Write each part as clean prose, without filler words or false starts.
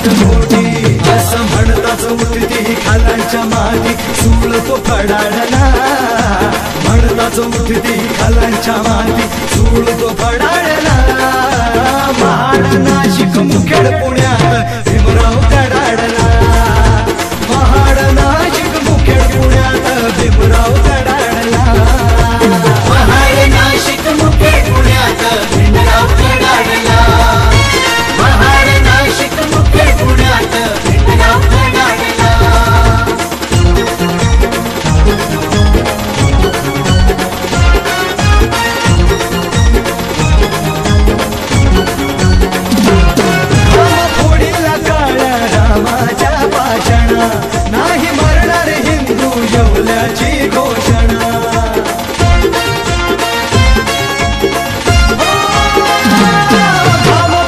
घोटी असं म्हणताच उठती खालांच्या माती सूळ तो फडाडला म्हणताच उठती खालांच्या माती सूळ तो फडाडला महाड नाशिक मुखेड पुण्यात भीमराव कडाडला महाड नाशिक मुखेड पुण्यात भीमराव कडाडला महाड नाशिक मुखेड पुण्यात भीमराव कडाडला महाड नाशिक मुखेड पुण्यात भीमराव कडाडला फोडीला काळ्या रामाच्या पाषाणा नाही मरणार हिंदू येवल्याची घोषणा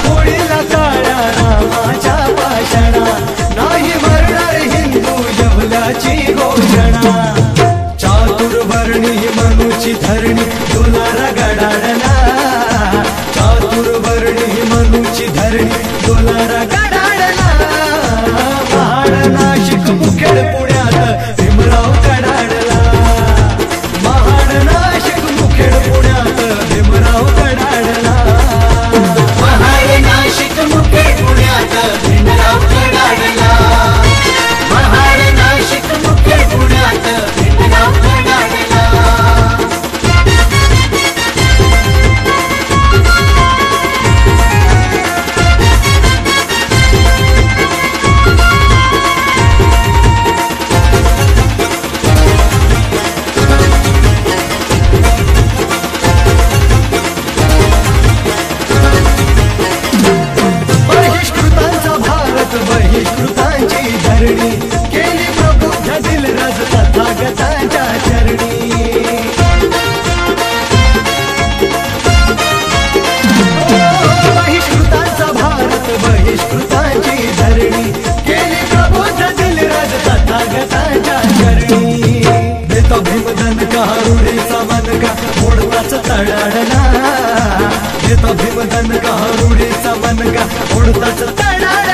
फोडीला काळ्या रामाच्या पाषाणा नाही मरणार हिंदू येवल्याची घोषणा चातुर्वर्णी मनुची धरणी डोलारा गडाडला चातुर्वर्णी मनुची धरणी डोलारा गडाडला महाड नाशिक मुखेड पुण्यात भीमराव कडाडला महाड नाशिक मुखेड पुण्यात भीमराव कडाडला महाड नाशिक मुखेड पुण्यात भीमराव कडाडला महाड नाशिक मुखेड पुण्यात भीमराव कडाडला बहिष्कृतांचा भारत बहिष्कृतांची धरणी केली प्रबुद्ध दिलरज तथागतांच्या चरणी बहिष्कृतांचा भारत बहिष्कृतांची धरणी केली प्रबुद्ध दिलरज तथागतांच्या चरणी देतो भीमधन का रुढीचा मनका मोडताच तडाडला देतो भीमधन का रुढीचा मनका मोडताच तडाडला